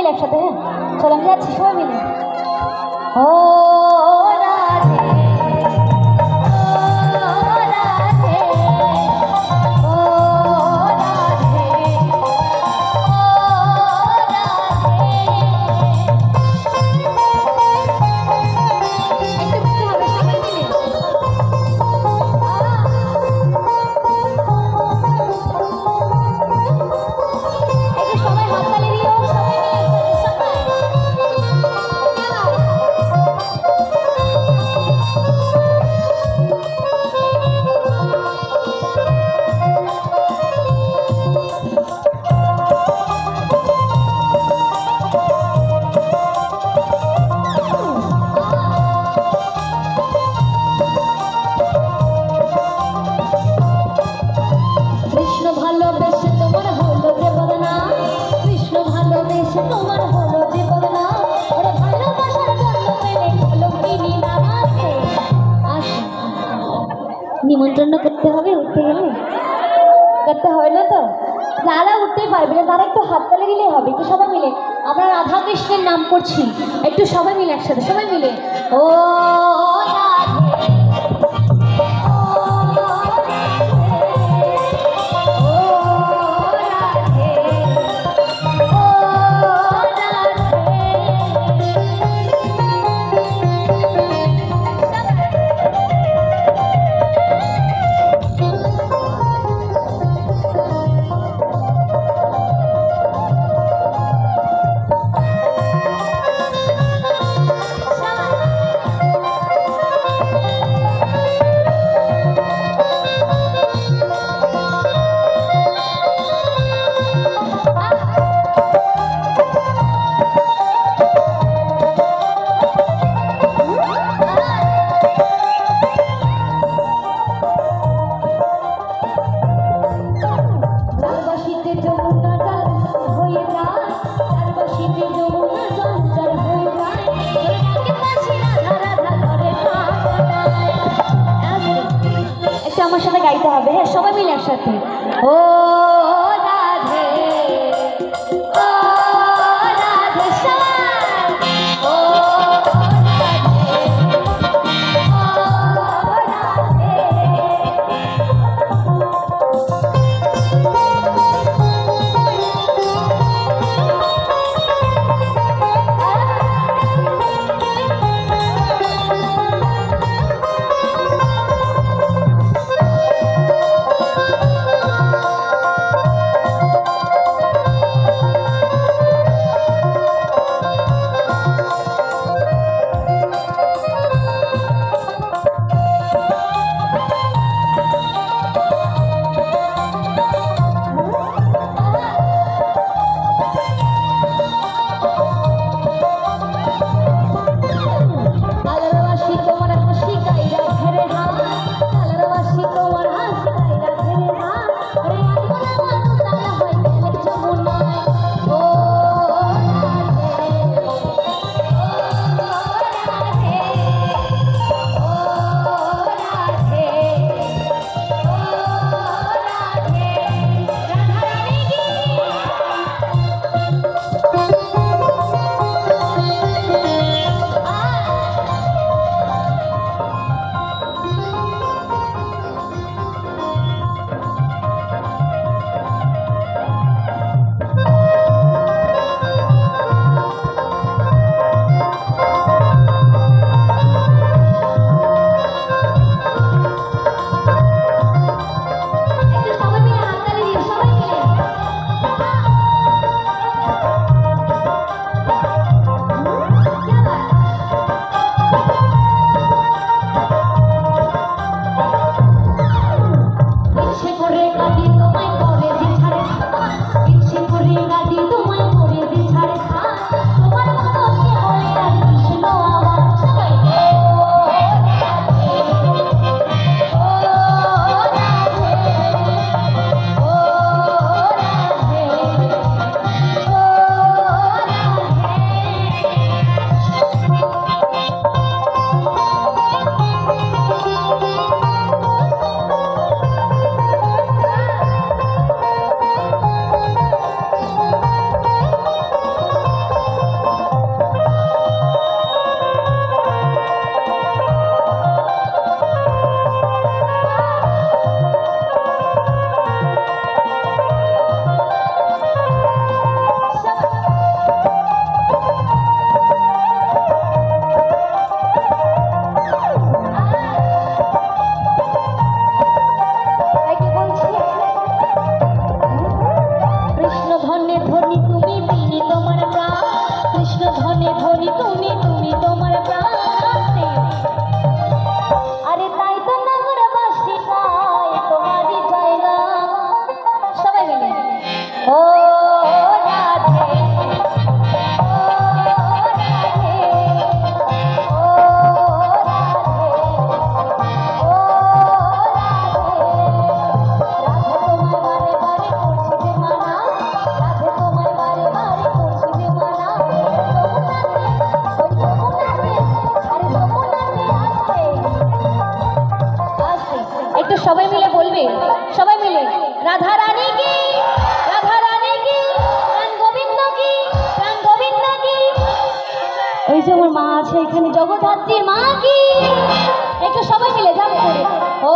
মিলে একসাথে। হ্যাঁ চলো আমি যাচ্ছি সবাই মিলে। ও নিমন্ত্রণ করতে হবে, উঠতে গেলে করতে হবে না তো? যারা উঠতেই পারবে না তারা একটু হাততালি দিলেই হবে। একটু সবাই মিলে আমরা রাধা কৃষ্ণের নাম করছি, একটু সবাই মিলে একসাথে সবাই মিলে ও আমার সাথে গাইতে হবে। হ্যাঁ সবাই মিলে একসাথে ও রাধে ও রাধে শ্যাম ও যে আমার মা আছে এখানে, জগদ্ধাত্রীর মা কি, একটু সবাই মিলে যাবে ও